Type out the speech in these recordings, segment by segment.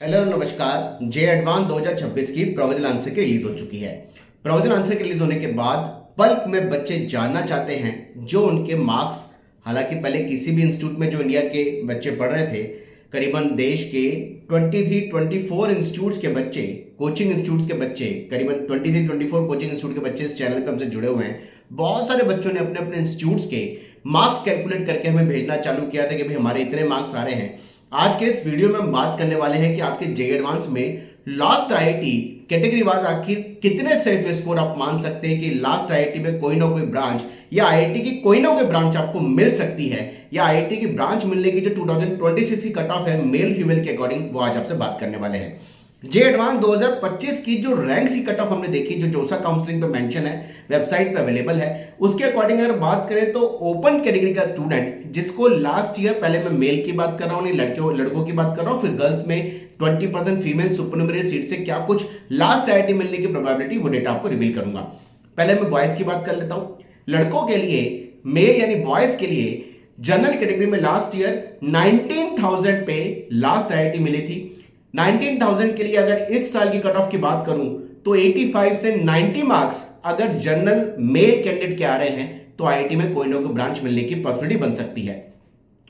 Hello नमस्कार। जे advance 2026 की provisional answer की रिलीज हो चुकी है। प्रोविजनल आंसर की रिलीज होने के बाद बल्क में बच्चे जानना चाहते हैं जो उनके मार्क्स, हालांकि पहले किसी भी इंस्टीट्यूट में जो इंडिया के बच्चे पढ़ रहे थे, करीबन देश के 23-24 इंस्टीट्यूट्स के बच्चे, कोचिंग इंस्टीट्यूट्स के बच्चे, करीबन 23-24 कोचिंग इंस्टीट्यूट के बच्चे इस चैनल पे हमसे जुड़े हुए हैं। बहुत सारे बच्चों ने अपने अपने इंस्टीट्यूट्स के मार्क्स कैलकुलेट करके हमें भेजना चालू किया था कि भाई हमारे इतने मार्क्स आ रहे हैं। आज के इस वीडियो में हम बात करने वाले हैं कि आपके जे एडवांस में लास्ट आईआईटी कैटेगरी वाइज आखिर कितने सेफ स्कोर आप मान सकते हैं कि लास्ट आईआईटी में कोई ना कोई ब्रांच या आईआईटी की कोई ना कोई ब्रांच आपको मिल सकती है, या आईआईटी की ब्रांच मिलने की जो 2026 की कट ऑफ है मेल फीमेल के अकॉर्डिंग, वो आज आपसे बात करने वाले हैं। जे एडवांस 2025 की जो रैंक की कट ऑफ हमने देखी, जो जोसा काउंसलिंग पे मेंशन है, वेबसाइट पे अवेलेबल है, उसके अकॉर्डिंग अगर बात करें तो ओपन कैटेगरी का स्टूडेंट जिसको लास्ट ईयर, पहले मैं मेल की बात कर रहा हूं, नहीं लड़कों की बात कर रहा हूं, फिर गर्ल्स में 20% फीमेल सुपरन्यूमरी सीट से क्या कुछ लास्ट आईआईटी मिलने की प्रोबेबिलिटी, वो डेटा आपको रिवील करूंगा। पहले मैं बॉयज की बात कर लेता हूं। लड़कों के लिए, मेल यानी बॉयज के लिए जनरल कैटेगरी में लास्ट ईयर 19,000 पे लास्ट आईआईटी मिली थी। 19,000 के लिए अगर इस साल की कट ऑफ की बात करूं तो 85 से 90 मार्क्स अगर जनरल मेल कैंडिडेट के आ रहे हैं तो आईआईटी में कोई ना कोई ब्रांच मिलने की पॉसिबिलिटी बन सकती है।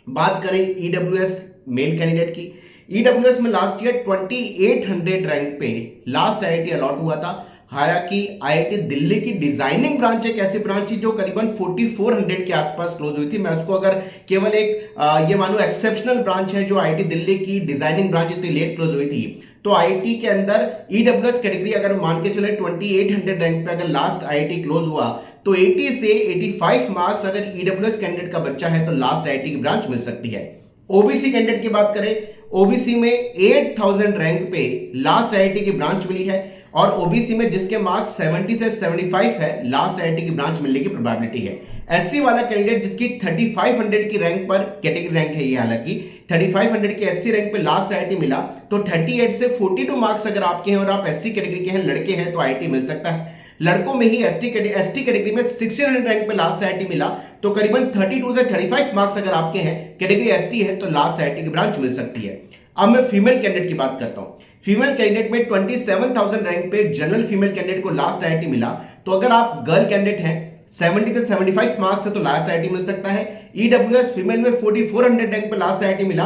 बात करें ईडब्ल्यूएस मेल कैंडिडेट की, ईडब्ल्यूएस में लास्ट ईयर 2800 रैंक पे लास्ट आईआईटी अलॉट हुआ था। हालांकि आईआईटी दिल्ली की डिजाइनिंग ब्रांच एक ऐसी ब्रांच थी जो करीबन 4400 के आसपास क्लोज हुई थी। मैं उसको अगर केवल एक ये मानो एक्सेप्शनल ब्रांच है जो आईआईटी दिल्ली की डिजाइनिंग ब्रांच इतनी लेट क्लोज हुई थी, तो आईआईटी के अंदर ईडब्ल्यूएस कैटेगरी अगर मान के चले 2800 रैंक पे अगर लास्ट आईआईटी क्लोज हुआ तो 80 से 85 मार्क्स अगर ईडब्ल्यूएस कैंडिडेट का बच्चा है तो लास्ट आईआईटी की ब्रांच मिल सकती है। ओबीसी कैंडिडेट की बात करें, ओबीसी में 8000 रैंक पे लास्ट आईआईटी की ब्रांच मिली है, और ओबीसी में जिसके मार्क्स 70 से 75 है लास्ट आईआईटी की ब्रांच मिलने की प्रोबेबिलिटी है। एससी वाला कैंडिडेट जिसकी 3500 की रैंक पर, कैटेगरी रैंक है ये, हालांकि 3500 की एससी रैंक पे लास्ट आईआईटी मिला तो 38 से 42 मार्क्स अगर आपके हैं और आप एससी कैटेगरी के हैं, लड़के हैं, तो आईआईटी मिल सकता है। लड़कों में ही एसटी कैटेगरी में 1600 रैंक पे लास्ट आईआईटी मिला तो करीबन 32 से 35 मार्क्स अगर आपके हैं, कैटेगरी एसटी है, तो लास्ट आईआईटी की ब्रांच मिल सकती है। अब मैं फीमेल कैंडिडेट की बात करता हूं। फीमेल कैंडिडेट में 27,000 रैंक पे जनरल फीमेल कैंडिडेट को लास्ट आईआईटी मिला, तो अगर आप गर्ल कैंडिडेट हैं 70 से 75 मार्क्स है तो लास्ट आईआईटी मिल सकता है। ईडब्ल्यूएस फीमेल में 4400 रैंक पे लास्ट आईआईटी मिला,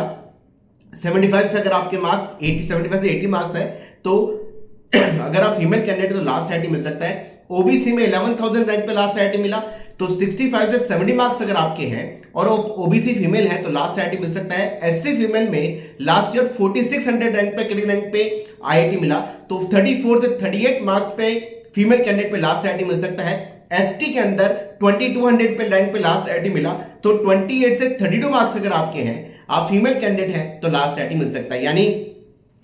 75 से अगर आपके मार्क्स 75 से 80 मार्क्स है तो अगर आप फीमेल कैंडिडेट तो लास्ट आईआईटी मिल सकता है। ओबीसी में 11,000 रैंक पे लास्ट आईआईटी मिला तो 65 से 70 मार्क्स अगर आपके हैं और ओबीसी फीमेल है तो लास्ट आईआईटी मिल सकता है। एससी फीमेल में लास्ट ईयर 4600 रैंक पे, कैटेगरी रैंक पे आईआईटी मिला तो 34 से 38 मार्क्स पे फीमेल कैंडिडेट पे लास्ट आईआईटी मिल सकता है। एसटी के अंदर 2200 पे रैंक पे लास्ट आईआईटी मिला तो 28 से 32 मार्क्स अगर आपके हैं, आप फीमेल कैंडिडेट हैं, तो लास्ट आईआईटी मिल सकता है। यानी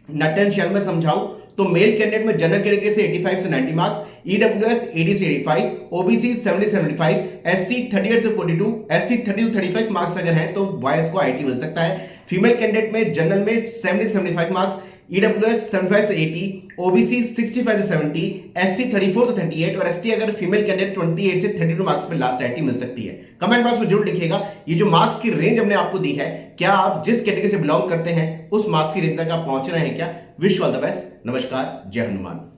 नट एंड शेल में समझाऊं तो मेल कैंडिडेट में जनरल कैटेगरी से 85 से 90 मार्क्स, ईडब्ल्यूएस 80 से 85, ओबीसी 70 से 75, एससी 38 से 42, एसटी 30 से 35 मार्क्स अगर हैं तो बॉयज को आईआईटी मिल सकता है। फीमेल कैंडिडेट में जनरल में 70 से 75 मार्क्स, ईडब्ल्यूएस 75 से 80, ओबीसी 65 से 70, एससी 34 से 38 और एसटी अगर फीमेल कैंडिडेट 28 से 32 मार्क्स पे लास्ट आईआईटी मिल सकती है। कमेंट बॉक्स में जरूर लिखिएगा ये जो मार्क्स की रेंज हमने आपको दी है, क्या आप जिस कैटेगरी से बिलोंग करते हैं उस मार्क्स की रेंज तक आप पहुंच रहे हैं क्या। Wish all the best. नमस्कार। जय हनुमान।